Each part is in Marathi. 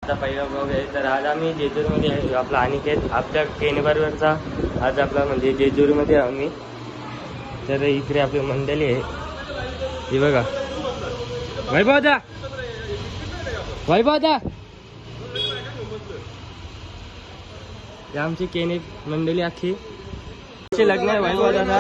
आजचा पहिला ब्लॉग आहे. तर आज आम्ही जेजूरमध्ये आहे. आपला अनिकेत आपल्या केनेबरवरचा आज आपला म्हणजे जेजूरमध्ये आम्ही. तर इकडे आपली मंडळी आहे ही बघा. वैभव दा आमची केने मंडळी अख्खी लग्न आहे. वैभव दादा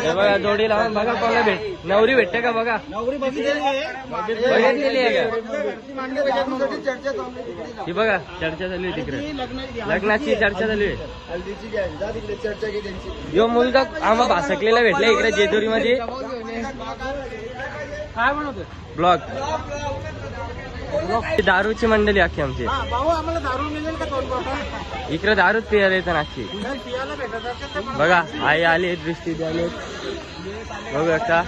हे बघा जोडी लावून बघा कोणाला नवरी भेटते का बघा. बघितलेली आहे का ही बघा. चर्चा चालू आहे तिकडे लग्नाची चर्चा चालू आहे. यो मुलगा आम्हा भासकलेला भेटला इकडे जेजुरी मध्ये. काय म्हणतो ब्लॉग दारूची मंडळी अख्खी आमची. इकडे दारूच पियाला येतं अख्खी. बघा आई आली दृष्टी द्यायला बघू का.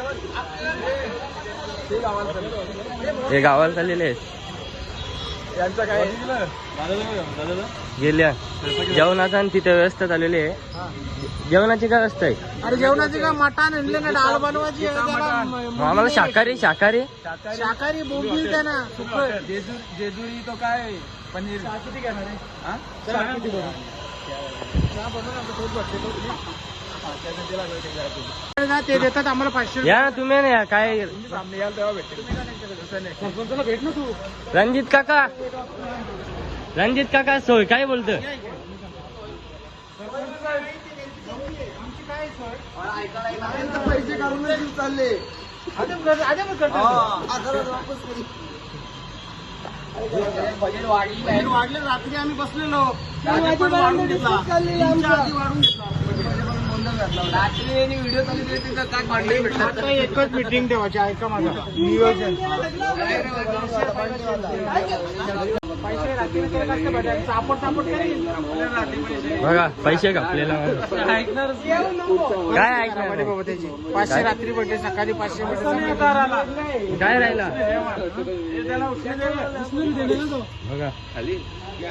हे गावाला चाललेले आहेत गेल्या जेवणाचा आणि तिथे व्यवस्था चाललेली आहे. जेवणाची काय व्यवस्था आहे. अरे जेवणाची का मटण आणले ना डाळ बनवायची. आम्हाला शाकाहारी शाकाहारी बोंबील त्या ना जेजुरी तो काय पनीर ते देतात आम्हाला 500. या ना तुम्ही ना काय भेट ना तू. रणजित काका सोय काय बोलतो. पैसे काढून चालले बजेट वाढले. रात्री आम्ही बसलेलो वाढून घेतला. व्हिडिओ चालू एकच मीटिंग ठेवायची. ऐका माझा नियोजन बघा पैसे आपल्याला काय ऐकणार बाबा त्याची. 500 रात्री भेटले सकाळी 500 काय राहिला बघा.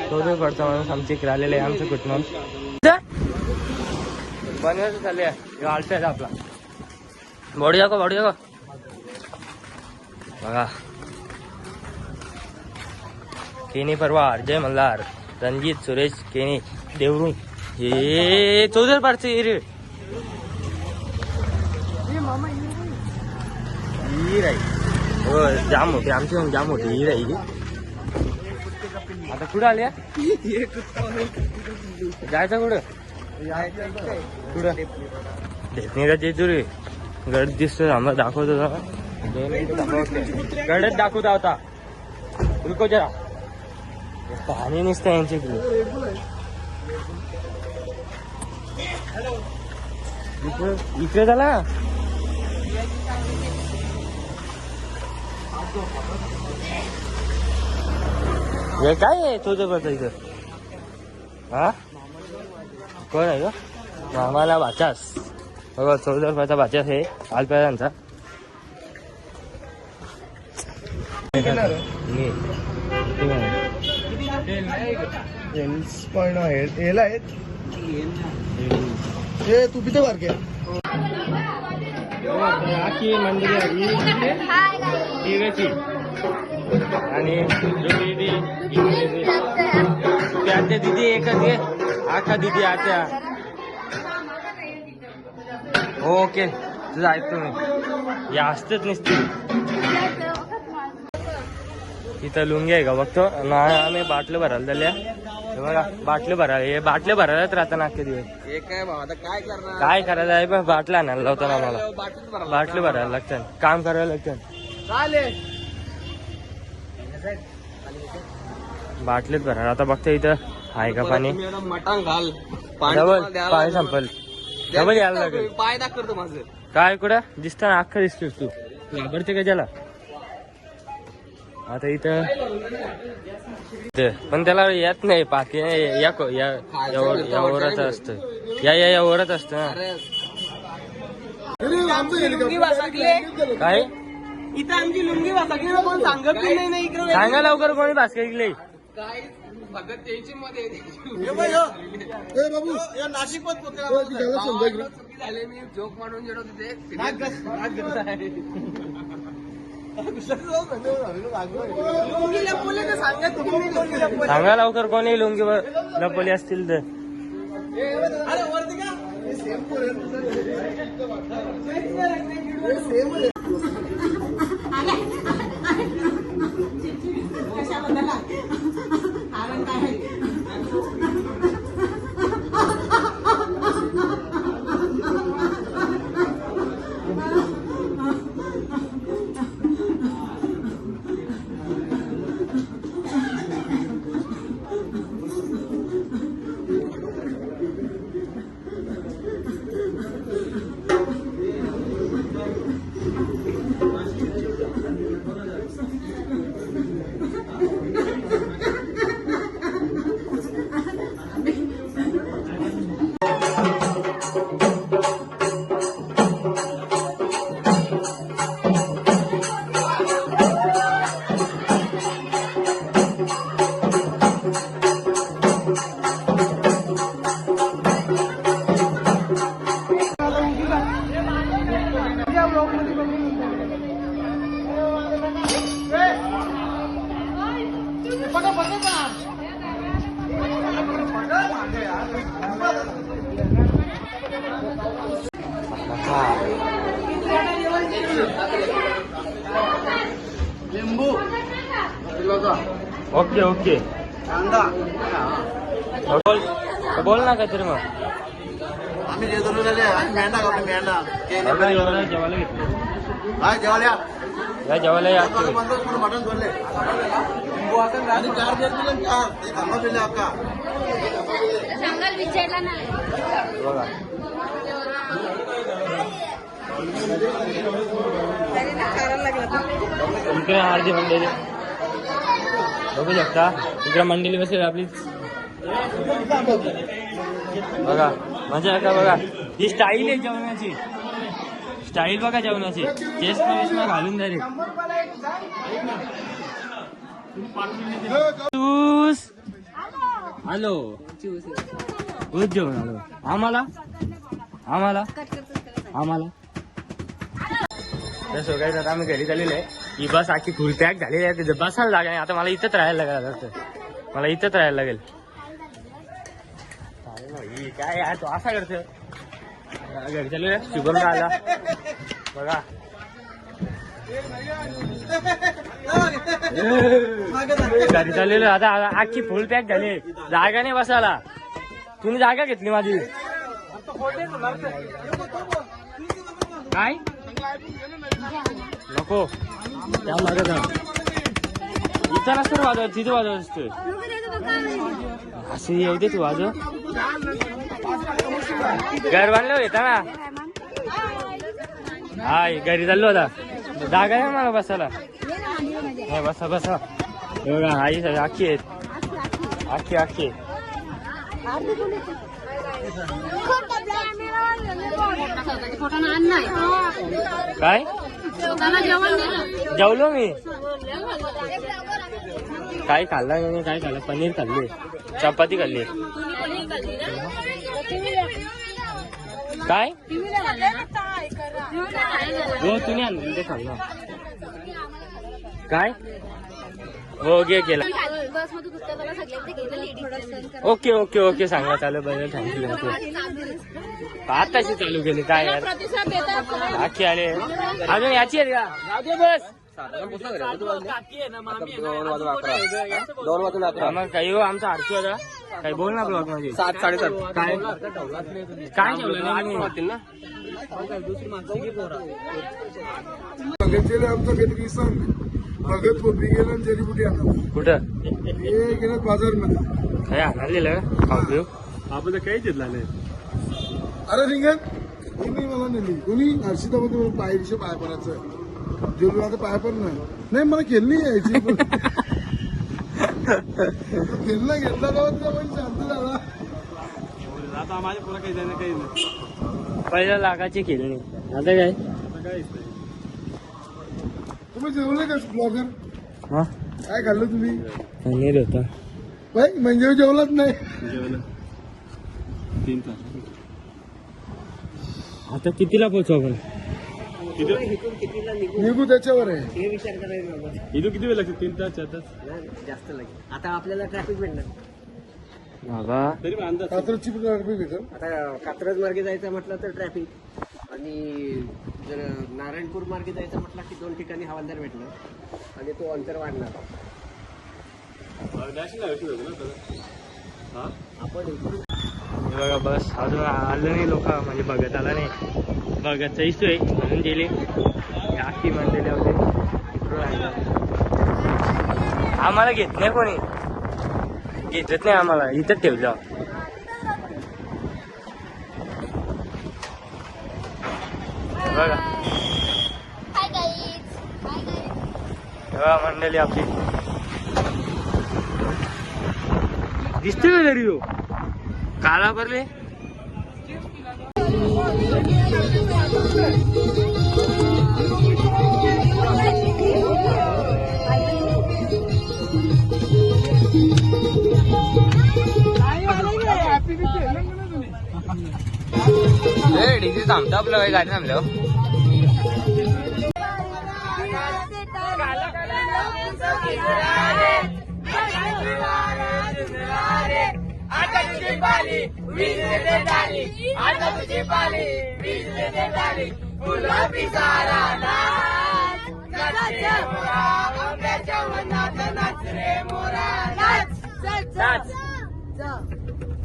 तो पडचा माणूस आमचे इकडे आलेले आहे. आमचं कुटुंब बनवायचं चालू आहे. आलता आपला बॉडी दाखव बघा. केनी परवार जय मल्हार रणजित सुरेश केनी देवरू हे चौधर पारचे रे ही राही हो जाम मोठी आमची जाम मोठी ही राही. आता कुठं आल्या जायचं कुठं ढेपणीला जेजुरी गड दिसतो. आम्हाला दाखवतो गडच दाखवता होता. रुको जरा पाणी नसतं यांच्याकडे. इकडे झाला हे काय आहे तुझं बघ इथं. हा कोण आहे ग. मामाला बाचास बघा. 14 रुपयाचा बाचास आहे आलप्याचा. तू पिते बारके आखी मंदिर आहे आणि त्याच्या दिदी एकच घे. आखा दिदी आत्या ओके तुझं ऐकतो मी. या असतच नसते इथं लुंगी आहे का बघतो ना. आम्ही बाटलं भरायला झाल्या बघा. बाटलं भरायला हे बाटले भरायलाच राहतं ना अख्खे दिवस. काय करायचं आहे. पण बाटला आणायला लावतो ना आम्हाला. बाटलं भरायला लागतं काम करायला लागतं. बाटलीत भरायला. आता बघतो इथं आहे का पाणी. पाणी संपल डबल यायला लागेल. पाय दाखवतो माझं काय कुठं दिसतं ना अख्खं दिसतोस तू. घाबरते का ज्याला. आता इथं पण त्याला येत नाही पाकी या ओरच असतं. या ओरच असतं ना. काय इथं आमची लुंगी वाचकली कोण सांगत नाही. इकडे सांगा लवकर कोणी भास्कर गेले. काय भगत टेन्शन मध्ये बाबू नाशिक झाले. मी जोक मारून गेलो तिथे. लुंगी लपवले तर सांगा तुम्ही मी लुंगी लपवले. सांगा लवकर कोणी लुंगी लपवली असतील तर. अरे वरती का लिंबू ओके ओके. कांदा बोल ना काहीतरी मग. आम्ही जेवलो झाले आणि मेंढा खातो मेंढा जेवायला घेतलं. काय जेवायला या जेवायला या. मटन धरले लिंबू आणि 4 दिवस दिले 4 एक आंबा दिले अक्का सांगाल विचारला नाही. बघा इकडे अर्धी मंडळी बघू शकता. इकडे मंडळी बसेल आपली. बघा मजा आहे का बघा. ही स्टाईल आहे जेवणाची. स्टाईल बघा जेवणाची. चेस्टना वेस्टना घालून डायरेक्ट. हॅलो रोज जेवण आलो. आम्हाला आम्हाला आम्हाला तसं काय आता आम्ही घरी झालेलं आहे. ही बस आखी फुल पॅक झालेली आहे. तिथे बसायला जागा नाही. आता मला इथंच राहायला लागेल. मला इथंच राहायला लागेल. काय आहे तो असा करतो. घरी चालू शुभम आला बघा. घरी चाललेलं आता आखी फुल पॅक झाली. जागा नाही बसायला. तुम्ही जागा घेतली माझी. काय नको त्या लागत इथं नसतं वाजव. तिथे वाजवत असतोय. असं येऊ दे तू वाजव. घर बांधलं येता ना. हा घरी चाललो होता. जागा आहे मला बसायला. बसा बसा. एवढा आई आखी आहेत. आखी आखी काय जेवलो मी. काय खाल्ला नाही. काय खाल्लं पनीर खाल्ले. चपाती खाल्ली. काय हो तुम्ही आणलं ते खाल्लं. काय हो घे केला. ओके ओके ओके सांगा चालू बरं. Thank you thank you. आताशी चालू केली काय यार. आखी आले अजून याची आहे का. जाऊ बस. मग काही हो आमचा आरती होता. काही बोल ना ब्लॉग मध्ये. 7 7:30 काय काय ठेवलं ना. आमचा कधी सण भगत कोपरी गेला जडीबुटी आणला. कुठं हे गेलं बाजारमध्ये. काय आणलेलं खाऊ पिऊ. आपण काही घेतला नाही. अरे रिंगण कोणी मला नेली. कोणी हर्षितामध्ये पायरीच्या पाय पडायचं. जेवलो आता पाय पण नाही मला खेळली यायची. खेळला घेतला तेव्हा पण शांत झाला. आता माझ्या पुढे काही जाणं काही नाही. पहिल्या लागाची खेळणी. आता काय तुम्ही जेवले का ब्लॉगर. हा काय खाल्लं तुम्ही. पनीर होता. बाई म्हणजे जेवलाच नाही. जेवलं 3 तास. आता कितीला पोहोचू आपण. निघू त्याच्यावर आहे. हे विचार करायला बाबा. इथून किती वेळ लागते 3 तास 4 तास नाही, जास्त लागेल. आता आपल्याला ट्रॅफिक भेटणार. बाबा तरी पण अंदाज कात्रजची पण ट्रॅफिक आहे का? आता कात्रज मार्गे जायचं म्हटलं तर ट्रॅफिक आणि जर नारायणपूर मार्गे जायचं म्हटलं की 2 ठिकाणी हवालदार भेटणार आणि तो अंतर वाढणार. आपण इकडून हे बघा बस अजून आलं नाही लोक म्हणजे बघत आला नाही. बघत इशू आहे म्हणून गेले आखी म्हणलेले होते इकडून आहे. आम्हाला घेत नाही कोणी घेतच नाही आम्हाला इथंच ठेवलं. बघा हाय गाईज. तेव्हा मंडळी आपली दिसते का तरी हो काला भरले. डीजे थांबतो आपलं गाडी थांबलं.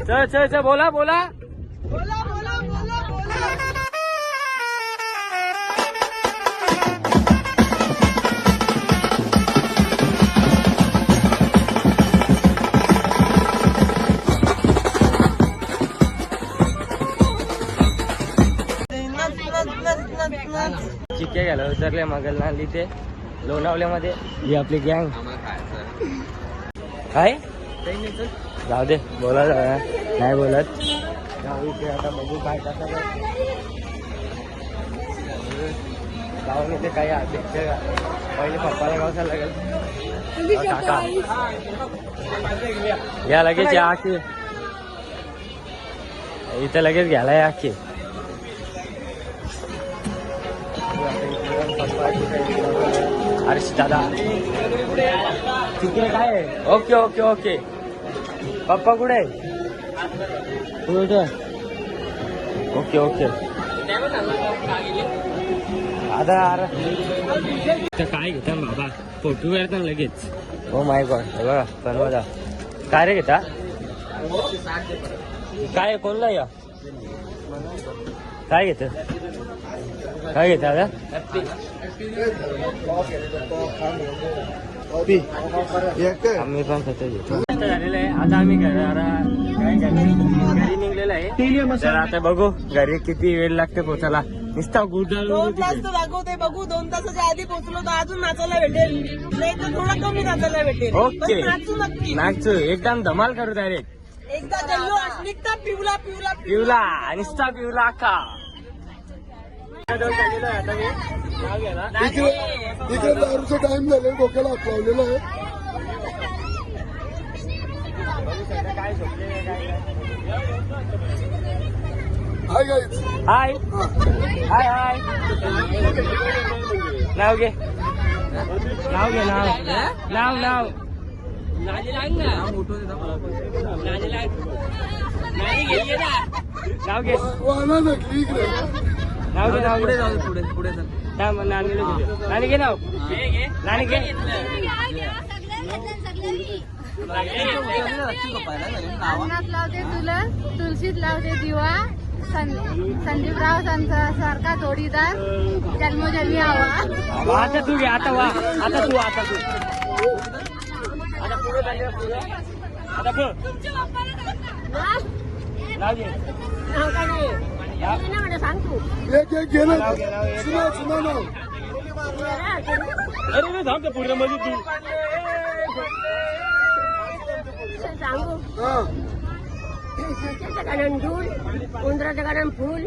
चल चल चल बोला बोला. चिक्के गेला उतरले मगल नाली ते लोणावल्यामध्ये. ही आपली गँग काय जाऊ दे बोला नाही बोलत जाऊ इथे. आता बघू काय कसं जाऊन इथे काही अध्यक्ष पहिले पप्पाला गावचा लागेल. काका या लगेच या की इथे लगेच घ्यायला या की. हर्ष दादा तिकडे काय आहे. ओके ओके ओके पप्पा कुठे आहे. ओके ओके आता काय घेता बाबा फोटो काढता लगेच. हो माय गॉड हे बघा बनवा काय रे घेता काय कोणला या काय घेत काय घेता आता आम्ही पण झालेलं आहे. आता आम्ही घरी निघलेलं आहे. तर आता बघू घरी किती वेळ लागते पोचायला. नुसता गुडा 2 तास तर दाखवते बघू. 2 तासाच्या आधी पोहोचलो तर अजून नाचायला भेटेल नाही तर थोडं कमी नाचायला भेटेल. ओके पण नाचू नक्की. नाचू एकदम धमाल करू डायरेक्ट. एकदा गल्लो निघता पिवला पिवला पिवला नुसता पिवला का. इकडे दारूचा टाइम झाला डोक्याला हात लावलेला आहे. Hi guys. हाय हाय हाय नाव घे नाव घे नाव नाव नाव नाव घे वाहना नकली इकडे. नाव घे नाव पुढे पुढे नानी घे नाव नानी घे. अन्नात लावते तुलसीत लावते दिवा. संदीपराव सारखा जोडीदार जन्मोजन्मी हवा. आता तू घे आता वा आता तू आता पुढे आता पुढे नाव घे सांग तू. एक एक गेलं सुना सुना नाव. अरे थांबते पुढे मध्ये तू सांगू हा सच्याचं गाणं ढूल उंदराचं गाणं फूल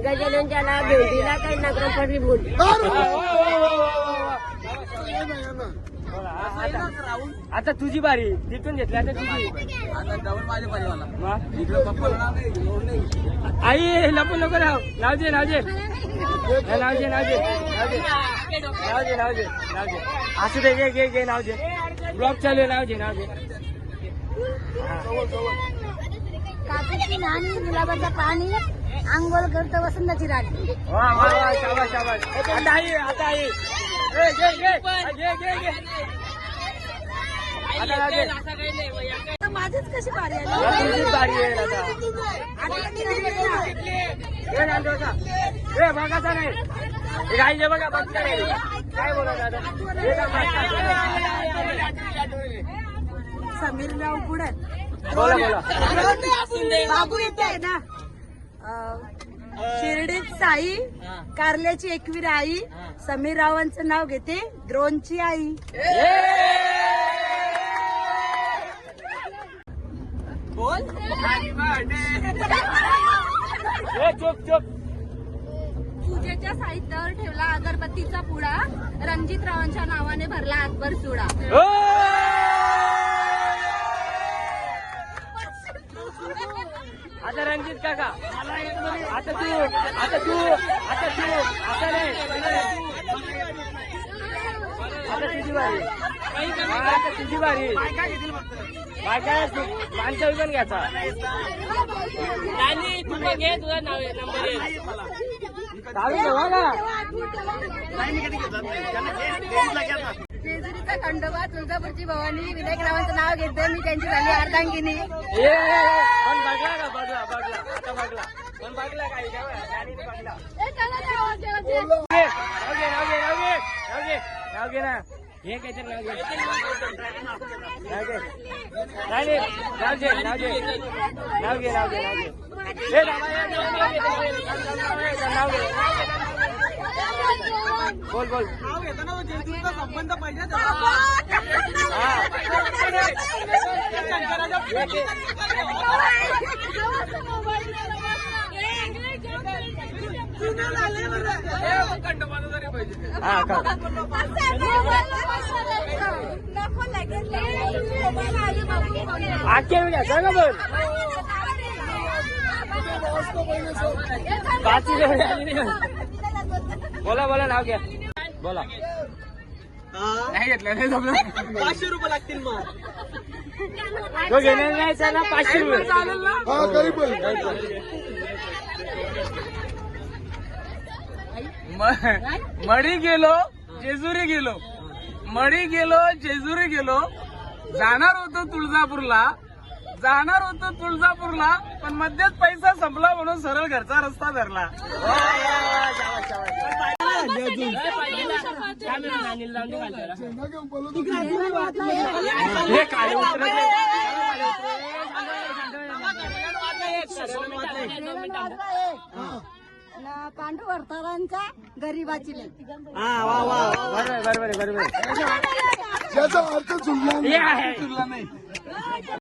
गजाननच्याला भेंडीला काही नगरपडली भूल. अरे वा, वा, वा, वा, वा, वा. आता तुझी बारी तिथून घेतली आता तुझी आता डबल माझे परिवाला वा. इकडे पप्पाला नाव नाही लोड नाही आई लपून नको राव नावजे नावजे नावजे नावजे नावजे नावजे नावजे नावजे असू दे घे घे घे नावजे ब्लॉक चालू आहे नावजे नावजे कापसाची नाणी गुलाबाचं पाणी आंघोळ करतो वसंताची राणी वा वा वा शाबास शाबास आता आई आता आई घे घे घे घे घे घे आता नावजे तर माझीच कशी बारी आली तुझीच बारी आहे आता आता मी घेतली ना. हे नांदोचा हे बघाचा नाही हे गाईचे बघा बघता नाही काय बोलत आता हे का मागचा? समीरराव पुढे बोला बोला बाबू इथे आहे ना शिर्डीत साई कारल्याची एकवीर आई समीररावांचं नाव घेते द्रोणची आई हे चुप चुप पूजेच्या साहित्यावर ठेवला अगरबत्तीचा पुडा रणजितरावांच्या नावाने भरला हातभर सुडा ओ! आता रणजित काका आता तू आता तू आता तू आता नाही आता तुझी बारी आता तुझी बारी काय काय माणसं विकून घ्यायचा तू पण घे तुझा नंबर जेजुरीचा खंडोबा तुळजापूरची भवानी विनायकरावांचं नाव घेते मी त्यांची झाली अर्धांगिनी पण बघला का बघला बघला आता बघला पण बघला काय बघला नाव घे नाव घे नाव घे नाव घे नाव घे ना हे काय नाव घे नाव घे नाही नाव घे नाव घे नाव घे नाव घे नाव घे हे नाव घे बोल बोल नाव घेताना जेजुरीचा संबंध पाहिजे हा का आखे घ्या सांगा बोल बोला बोला नाव घ्या बोला नाही घेतलं नाही जमलं 500 रुपये लागतील मग तो घेणार नाही ना 500 रुपये चालेल ना हा काही पण मडी गेलो जेजुरी गेलो मडी गेलो जेजुरी गेलो जाणार होतो तुळजापूरला पण मध्येच पैसा संपला म्हणून सरळ घरचा रस्ता धरला हे काय पांडू वर्तरांचा गरीबाची बरोबर बरोबर बरोबर ज्याचा अर्थ चुकला हे आहे तुला नाही